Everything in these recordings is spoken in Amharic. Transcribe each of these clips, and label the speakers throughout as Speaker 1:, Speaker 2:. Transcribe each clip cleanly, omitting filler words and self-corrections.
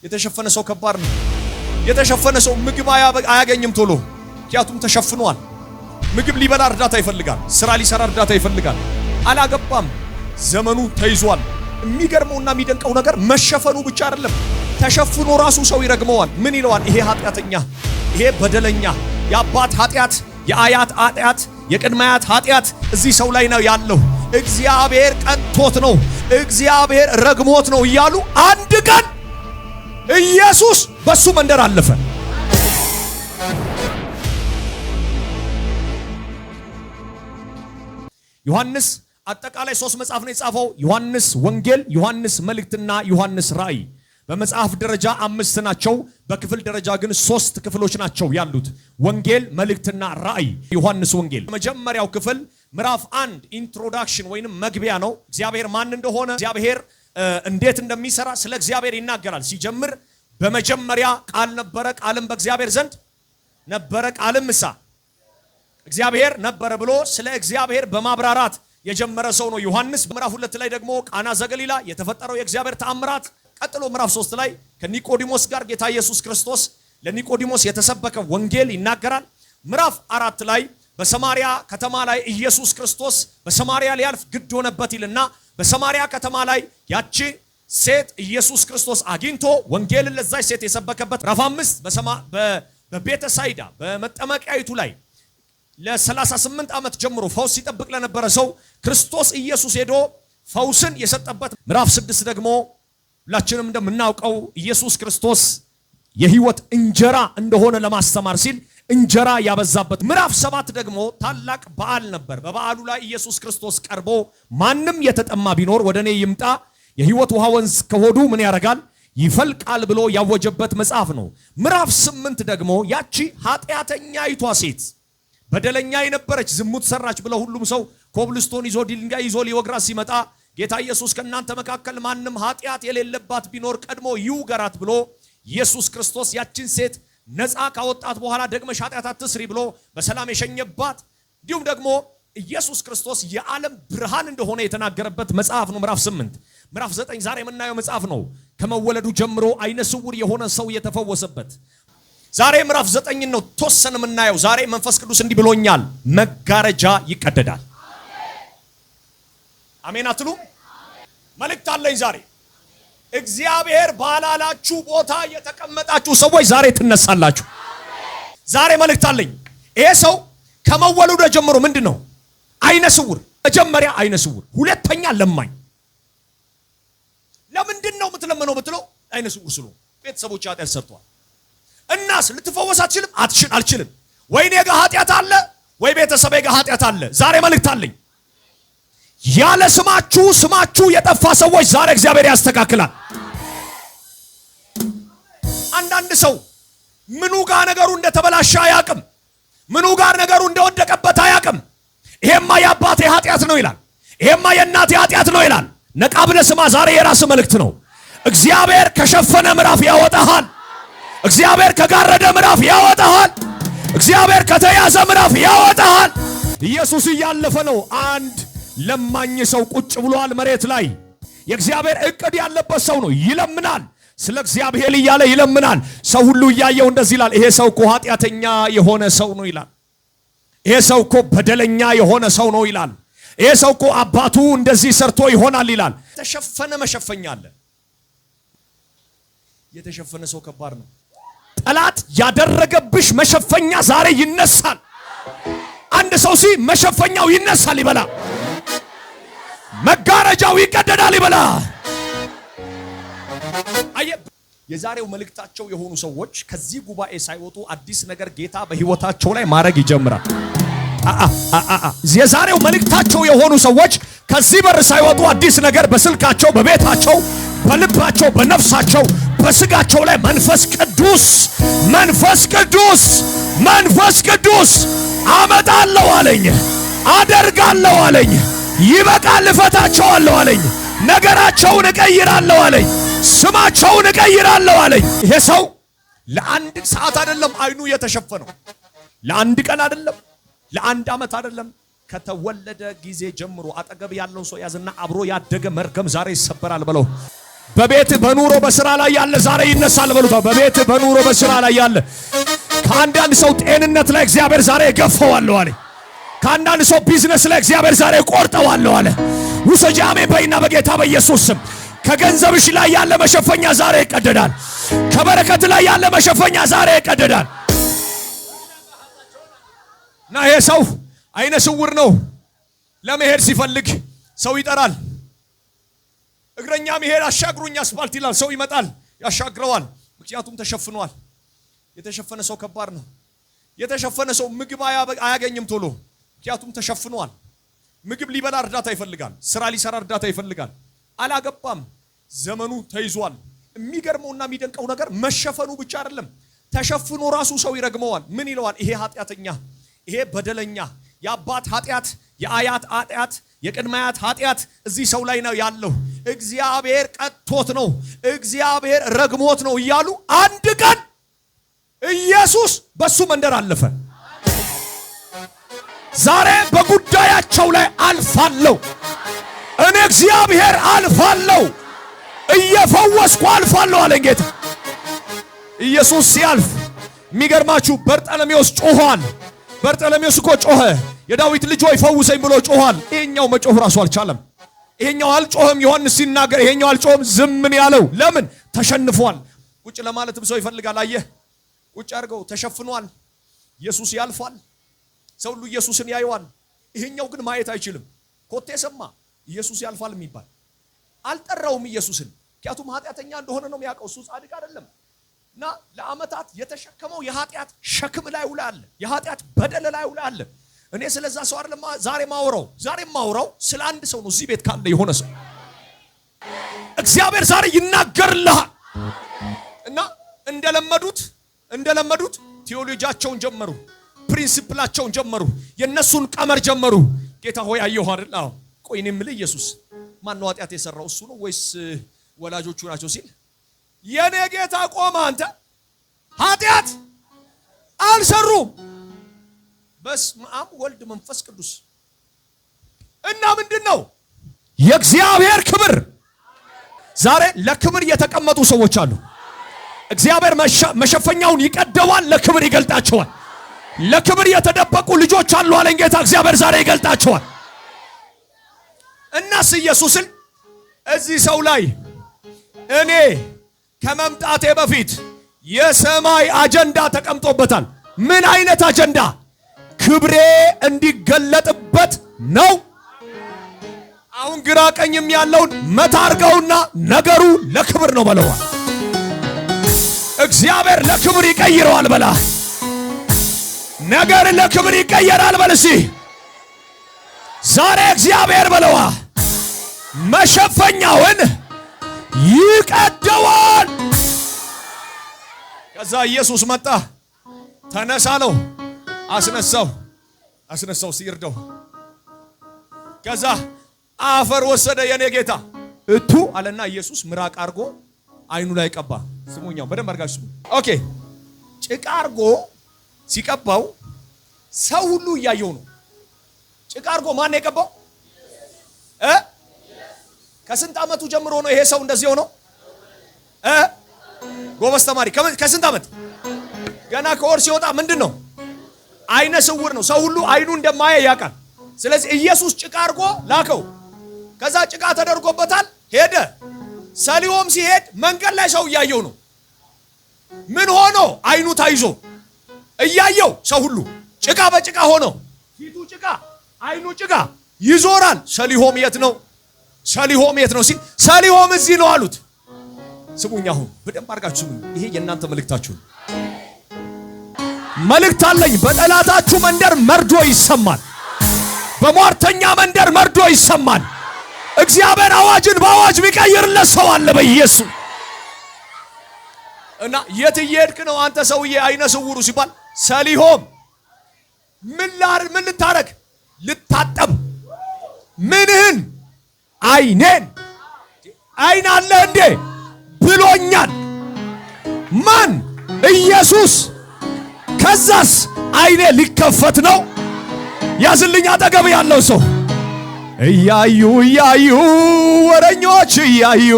Speaker 1: የተሸፈነ ሰው ከባድ ነው። የተሸፈነ ሰው ምግብ አያገኝም ቶሎ፣ ምክንያቱም ተሸፍኗል። ምግብ ሊበላ እርዳታ ይፈልጋል፣ ስራ ሊሰራ እርዳታ ይፈልጋል። አላገባም፣ ዘመኑ ተይዟል። የሚገርመውና የሚደንቀው ነገር መሸፈኑ ብቻ አይደለም፣ ተሸፍኖ ራሱ ሰው ይረግመዋል። ምን ይለዋል? ይሄ ኃጢአተኛ፣ ይሄ በደለኛ፣ የአባት ኃጢአት፣ የአያት ኃጢአት፣ የቅድመ አያት ኃጢአት እዚህ ሰው ላይ ነው ያለው። እግዚአብሔር ቀጥቶት ነው፣ እግዚአብሔር ረግሞት ነው እያሉ አንድ ቀን ኢየሱስ በሱ መንደር አለፈ። ዮሐንስ አጠቃላይ 3 መጽሐፍ ነው የጻፈው። ዮሐንስ ወንጌል፣ ዮሐንስ መልእክትና ዮሐንስ ራእይ። በመጽሐፍ ደረጃ 5 ናቸው፣ በክፍል ደረጃ ግን 3 ክፍሎች ናቸው ያሉት፣ ወንጌል፣ መልእክትና ራእይ። ዮሐንስ ወንጌል መጀመሪያው ክፍል ምዕራፍ 1 ኢንትሮዳክሽን ወይንም መግቢያ ነው። እግዚአብሔር ማን እንደሆነ፣ እግዚአብሔር እንዴት እንደሚሰራ ስለ እግዚአብሔር ይናገራል። ሲጀምር በመጀመሪያ ቃል ነበረ፣ ቃልም በእግዚአብሔር ዘንድ ነበረ፣ ቃልም እግዚአብሔር ነበረ ብሎ ስለ እግዚአብሔር በማብራራት የጀመረ ሰው ነው ዮሐንስ። ምዕራፍ 2 ላይ ደግሞ ቃና ዘገሊላ የተፈጠረው የእግዚአብሔር ተአምራት። ቀጥሎ ምዕራፍ 3 ላይ ከኒቆዲሞስ ጋር ጌታ ኢየሱስ ክርስቶስ ለኒቆዲሞስ የተሰበከ ወንጌል ይናገራል። ምዕራፍ 4 ላይ በሰማሪያ ከተማ ላይ ኢየሱስ ክርስቶስ በሰማሪያ ሊያልፍ ግድ ሆነበት ይልና በሰማሪያ ከተማ ላይ ያቺ ሴት ኢየሱስ ክርስቶስ አግኝቶ ወንጌልን ለዛች ሴት የሰበከበት። ምዕራፍ 5 በቤተ ሳይዳ በመጠመቂያይቱ ላይ ለ38 ዓመት ጀምሮ ፈውስ ሲጠብቅ ለነበረ ሰው ክርስቶስ ኢየሱስ ሄዶ ፈውስን የሰጠበት። ምዕራፍ 6 ደግሞ ሁላችንም እንደምናውቀው ኢየሱስ ክርስቶስ የሕይወት እንጀራ እንደሆነ ለማስተማር ሲል እንጀራ ያበዛበት። ምዕራፍ 7 ደግሞ ታላቅ በዓል ነበር። በበዓሉ ላይ ኢየሱስ ክርስቶስ ቀርቦ ማንም የተጠማ ቢኖር ወደ እኔ ይምጣ፣ የሕይወት ውሃ ወንዝ ከሆዱ ምን ያደርጋል? ይፈልቃል ብሎ ያወጀበት መጽሐፍ ነው። ምዕራፍ 8 ደግሞ ያቺ ኃጢአተኛይቷ ሴት በደለኛ የነበረች ዝሙት ሰራች ብለው ሁሉም ሰው ኮብልስቶን ይዞ ድንጋይ ይዞ ሊወግራት ሲመጣ ጌታ ኢየሱስ ከእናንተ መካከል ማንም ኃጢአት የሌለባት ቢኖር ቀድሞ ይውገራት ብሎ ኢየሱስ ክርስቶስ ያችን ሴት ነፃ ካወጣት በኋላ ደግመሽ ኃጢአት አትስሪ ብሎ በሰላም የሸኘባት። እንዲሁም ደግሞ ኢየሱስ ክርስቶስ የዓለም ብርሃን እንደሆነ የተናገረበት መጽሐፍ ነው ምዕራፍ 8። ምዕራፍ 9 ዛሬ የምናየው መጽሐፍ ነው። ከመወለዱ ጀምሮ አይነ ስውር የሆነ ሰው የተፈወሰበት። ዛሬ ምዕራፍ 9 ነው ተወሰነ የምናየው። ዛሬ መንፈስ ቅዱስ እንዲህ ብሎኛል፣ መጋረጃ ይቀደዳል። አሜን አትሉ? መልእክት አለኝ ዛሬ። እግዚአብሔር ባላላችሁ ቦታ የተቀመጣችሁ ሰዎች ዛሬ ትነሳላችሁ። ዛሬ መልእክት አለኝ። ይሄ ሰው ከመወለዱ ጀምሮ ምንድነው? አይነ ስውር። መጀመሪያ አይነ ስውር፣ ሁለተኛ ለማኝ። ለምንድነው የምትለምነው ብትለው አይነ ስውር ስሉ ቤተሰቦች ኃጢአት ሰርተዋል። እናስ ልትፈወስ አትችልም? አልችልም። ወይ እኔ ጋር ኃጢአት አለ ወይ ቤተሰቤ ጋር ኃጢአት አለ። ዛሬ መልእክት አለኝ። ያለ ስማችሁ የጠፋ ሰዎች ዛሬ እግዚአብሔር ያስተካክላል። አንዳንድ ሰው ምኑ ጋር ነገሩ እንደተበላሸ አያውቅም። ምኑ ጋር ነገሩ እንደወደቀበት አያውቅም። ይሄማ የአባቴ ኃጢአት ነው ይላል። ይሄማ የእናቴ ኃጢአት ነው ይላል። ነቃ ብለህ ስማ። ዛሬ የራስ መልእክት ነው። እግዚአብሔር ከሸፈነ ምዕራፍ ያወጣሃል። እግዚአብሔር ከጋረደ ምዕራፍ ያወጣሃል። እግዚአብሔር ከተያዘ ምዕራፍ ያወጣሃል። ኢየሱስ እያለፈ ነው። አንድ ለማኝ ሰው ቁጭ ብሏል መሬት ላይ። የእግዚአብሔር እቅድ ያለበት ሰው ነው። ይለምናል፣ ስለ እግዚአብሔር እያለ ይለምናል። ሰው ሁሉ እያየው እንደዚህ ይላል፣ ይሄ ሰው እኮ ኃጢአተኛ የሆነ ሰው ነው ይላል። ይሄ ሰው እኮ በደለኛ የሆነ ሰው ነው ይላል። ይሄ ሰው እኮ አባቱ እንደዚህ ሰርቶ ይሆናል ይላል። የተሸፈነ መሸፈኛ አለ። የተሸፈነ ሰው ከባድ ነው። ጠላት ያደረገብሽ መሸፈኛ ዛሬ ይነሳል። አንድ ሰው መሸፈኛው ይነሳል ይበላ፣ መጋረጃው ይቀደዳል ይበላ። የዛሬው መልእክታቸው የሆኑ ሰዎች ከዚህ ጉባኤ ሳይወጡ አዲስ ነገር ጌታ በህይወታቸው ላይ ማድረግ ይጀምራል። የዛሬው መልእክታቸው የሆኑ ሰዎች ከዚህ በር ሳይወጡ አዲስ ነገር በስልካቸው፣ በቤታቸው፣ በልባቸው፣ በነፍሳቸው፣ በስጋቸው ላይ መንፈስ ቅዱስ አመጣለሁ አለኝ፣ አደርጋለሁ አለኝ፣ ይበቃል እፈታቸዋለሁ አለኝ፣ ነገራቸውን እቀይራለሁ አለኝ፣ ስማቸውን እቀይራለሁ አለኝ። ይሄ ሰው ለአንድ ሰዓት አይደለም አይኑ የተሸፈነው፣ ለአንድ ቀን አይደለም፣ ለአንድ ዓመት አይደለም። ከተወለደ ጊዜ ጀምሮ አጠገብ ያለው ሰው ያዝና አብሮ ያደገ መርገም ዛሬ ይሰበራል ብለው በቤት በኑሮ በስራ ላይ ያለ ዛሬ ይነሳል በሉታ። በቤት በኑሮ በስራ ላይ ያለ ከአንዳንድ ሰው ጤንነት ላይ እግዚአብሔር ዛሬ ገፈዋለሁ አለ። ከአንዳንድ ሰው ቢዝነስ ላይ እግዚአብሔር ዛሬ ቆርጠዋለሁ አለ። ውሰጂ አሜን በይና በጌታ በኢየሱስ ስም ከገንዘብሽ ላይ ያለ መሸፈኛ ዛሬ ይቀደዳል። ከበረከት ላይ ያለ መሸፈኛ ዛሬ ይቀደዳል። እና ይሄ ሰው አይነ ስውር ነው። ለመሄድ ሲፈልግ ሰው ይጠራል። እግረኛ መሄድ አሻግሩኝ አስፋልት ይላል። ሰው ይመጣል ያሻግረዋል። ምክንያቱም ተሸፍኗል። የተሸፈነ ሰው ከባድ ነው። የተሸፈነ ሰው ምግብ አያገኝም ቶሎ፣ ምክንያቱም ተሸፍኗል። ምግብ ሊበላ እርዳታ ይፈልጋል። ስራ ሊሰራ እርዳታ ይፈልጋል። አላገባም። ዘመኑ ተይዟል። የሚገርመውና የሚደንቀው ነገር መሸፈኑ ብቻ አይደለም፣ ተሸፍኖ ራሱ ሰው ይረግመዋል። ምን ይለዋል? ይሄ ኃጢአተኛ፣ ይሄ በደለኛ፣ የአባት ኃጢአት፣ የአያት ኃጢአት፣ የቅድመ አያት ኃጢአት እዚህ ሰው ላይ ነው ያለው። እግዚአብሔር ቀጥቶት ነው፣ እግዚአብሔር ረግሞት ነው እያሉ አንድ ቀን ኢየሱስ በሱ መንደር አለፈ። ዛሬ በጉዳያቸው ላይ አልፋለሁ። እኔ እግዚአብሔር አልፋለሁ፣ እየፈወስኩ አልፋለሁ አለ ጌታ ኢየሱስ። ሲያልፍ የሚገርማችሁ በርጠለሜዎስ ጮኋል። በርጠለሜዎስ እኮ ጮኸ፣ የዳዊት ልጅ ሆይ ፈውሰኝ ብሎ ጮኋል። ይሄኛው መጮህ ራሱ አልቻለም። ይሄኛው አልጮህም። ዮሐንስ ሲናገር ይሄኛው አልጮህም፣ ዝም ያለው ለምን? ተሸንፏል። ቁጭ ለማለትም ሰው ይፈልጋል። አየህ፣ ቁጭ አድርገው ተሸፍኗል። ኢየሱስ ያልፋል። ሰው ሁሉ ኢየሱስን ያየዋል። ይሄኛው ግን ማየት አይችልም። ኮቴ ሰማ ኢየሱስ ያልፋል የሚባል አልጠራውም ኢየሱስን፣ ምክንያቱም ኃጢአተኛ እንደሆነ ነው የሚያውቀው። እሱ ጻድቅ አይደለም። እና ለዓመታት የተሸከመው የኃጢአት ሸክም ላይ ውላል፣ የኃጢአት በደል ላይ ውላል። እኔ ስለዛ ሰው አይደለም ዛሬ ማውራው ስለ አንድ ሰው ነው። እዚህ ቤት ካለ የሆነ ሰው እግዚአብሔር ዛሬ ይናገርልሃል። እና እንደለመዱት ቴዎሎጂያቸውን ጀመሩ፣ ፕሪንሲፕላቸውን ጀመሩ፣ የነሱን ቀመር ጀመሩ። ጌታ ሆይ አየሁ አይደል? አዎ። ቆይ እኔ የምልህ ኢየሱስ ማን ነው ኃጢአት የሰራው? እሱ ነው ወይስ ወላጆቹ ናቸው ሲል የኔ ጌታ ቆመ። አንተ ኃጢአት አልሰሩም። በስመ አብ ወልድ መንፈስ ቅዱስ። እና ምንድነው የእግዚአብሔር ክብር? ዛሬ ለክብር የተቀመጡ ሰዎች አሉ። እግዚአብሔር መሸፈኛውን ይቀደዋል፣ ለክብር ይገልጣቸዋል። ለክብር የተደበቁ ልጆች አሉ አለኝ ጌታ። እግዚአብሔር ዛሬ ይገልጣቸዋል። እናስ ኢየሱስን እዚህ ሰው ላይ እኔ ከመምጣቴ በፊት የሰማይ አጀንዳ ተቀምጦበታል። ምን አይነት አጀንዳ? ክብሬ እንዲገለጥበት ነው። አሁን ግራ ቀኝም ያለውን መታርገውና ነገሩ ለክብር ነው በለዋ። እግዚአብሔር ለክብር ይቀይረዋል በላ። ነገር ለክብር ይቀየራል በልሲ። ዛሬ እግዚአብሔር በለዋ መሸፈኛውን ይቀደዋል። ከዛ ኢየሱስ መጣ፣ ተነሳለው፣ አስነሳው ሲርደው። ከዛ አፈር ወሰደ የኔ ጌታ እቱ አለና ኢየሱስ ምራቅ አርጎ አይኑ ላይ ቀባ። ስሙኛው በደንብ አርጋችሁ ስሙ። ኦኬ። ጭቃ አርጎ ሲቀባው ሰው ሁሉ እያየው ነው። ጭቃ አርጎ ማን ነው የቀባው? ከስንት ዓመቱ ጀምሮ ነው ይሄ ሰው እንደዚህ ሆኖ? ጎበዝ ተማሪ። ከስንት ዓመት? ገና ከወር ሲወጣ ምንድነው? አይነ ስውር ነው። ሰው ሁሉ አይኑ እንደማያይ ያውቃል። ስለዚህ ኢየሱስ ጭቃ አርጎ ላከው። ከዛ ጭቃ ተደርጎበታል፣ ሄደ። ሰሊሆም ሲሄድ መንገድ ላይ ሰው እያየው ነው። ምን ሆኖ? አይኑ ታይዞ እያየው ሰው ሁሉ ጭቃ በጭቃ ሆኖ፣ ፊቱ ጭቃ፣ አይኑ ጭቃ ይዞራል። ሰሊሆም የት ነው? ሰሊሆም የት ነው ሲል ሰሊሆም እዚህ ነው አሉት። ስሙኝ፣ አሁን በደንብ አድርጋችሁ ስሙኝ። ይሄ የእናንተ መልእክታችሁ ነው። መልእክት አለኝ። በጠላታችሁ መንደር መርዶ ይሰማል። በሟርተኛ መንደር መርዶ ይሰማል። እግዚአብሔር አዋጅን በአዋጅ ቢቀይርለት ሰው አለ በኢየሱስ። እና የት እየሄድክ ነው አንተ ሰውዬ አይነ ስውሩ ሲባል ሰሊሆም ምን ልታረግ? ልታጠብ። ምንህን? አይኔን። አይን አለ እንዴ ብሎኛል። ማን? ኢየሱስ። ከዛስ አይኔ ሊከፈት ነው። ያዝልኝ አጠገብ ያለው ሰው። እያዩ ወረኞች እያዩ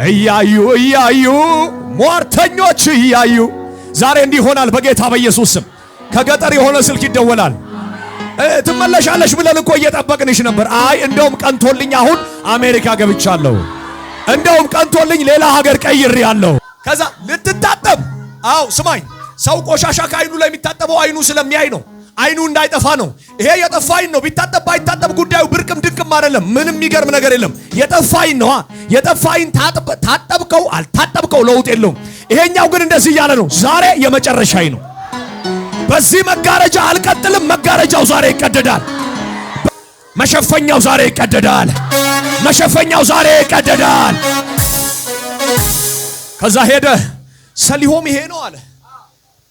Speaker 1: እያዩ ሟርተኞች እያዩ ዛሬ እንዲህ ይሆናል በጌታ በኢየሱስ ስም። ከገጠር የሆነ ስልክ ይደወላል። ትመለሻለሽ ብለን እኮ እየጠበቅንሽ ነበር። አይ እንደውም ቀንቶልኝ አሁን አሜሪካ ገብቻለሁ፣ እንደውም ቀንቶልኝ ሌላ ሀገር ቀይሬያለሁ። ከዛ ልትታጠብ። አው ስማኝ፣ ሰው ቆሻሻ ከአይኑ ላይ የሚታጠበው አይኑ ስለሚያይ ነው። አይኑ እንዳይጠፋ ነው። ይሄ የጠፋ አይን ነው። ቢታጠብ ባይታጠብ ጉዳዩ ብርቅም ድንቅም አይደለም። ምንም የሚገርም ነገር የለም። የጠፋ አይን ነው። የጠፋ አይን ታጠብከው አልታጠብከው ለውጥ የለውም። ይሄኛው ግን እንደዚህ እያለ ነው። ዛሬ የመጨረሻዬ ነው። በዚህ መጋረጃ አልቀጥልም። መጋረጃው ዛሬ ይቀደዳል። መሸፈኛው ዛሬ ይቀደዳል። መሸፈኛው ዛሬ ይቀደዳል። ከዛ ሄደ። ሰሊሆም ይሄ ነው አለ።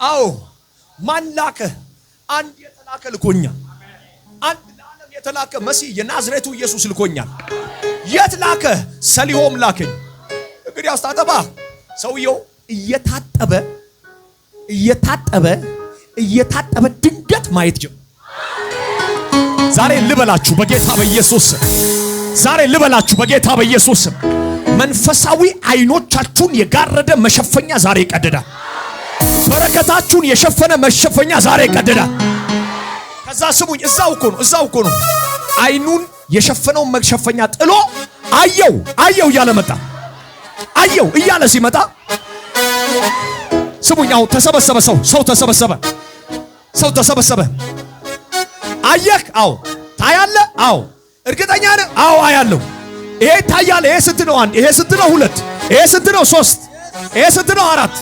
Speaker 1: አዎ ማን ላከ? አንድ የተላከ ልኮኛል። አንድ ለዓለም የተላከ መሲህ የናዝሬቱ ኢየሱስ ልኮኛል። የት ላከ? ሰሊሆም ላከኝ። እንግዲህ አስታጠባ። ሰውየው እየታጠበ ድንገት ማየት ጀመረ። ዛሬ ልበላችሁ በጌታ በኢየሱስ ስም። ዛሬ ልበላችሁ በጌታ በኢየሱስ ስም። መንፈሳዊ አይኖቻችሁን የጋረደ መሸፈኛ ዛሬ ይቀደዳል። በረከታችሁን የሸፈነ መሸፈኛ ዛሬ ይቀደዳል። ከዛ ስሙኝ፣ እዛው እኮ ነው። አይኑን የሸፈነውን መሸፈኛ ጥሎ አየው እያለ መጣ። አየው እያለ ሲመጣ ስሙኝ፣ አሁን ተሰበሰበ። ሰው ተሰበሰበ። አየህ? አዎ። ታያለህ? አዎ። እርግጠኛ ነህ? አዎ አያለሁ። ይሄ ታያለ። ይሄ ስንት ነው? አንድ። ይሄ ስንት ነው? ሁለት። ይሄ ስንት ነው? ሶስት። ይሄ ስንት ነው? አራት።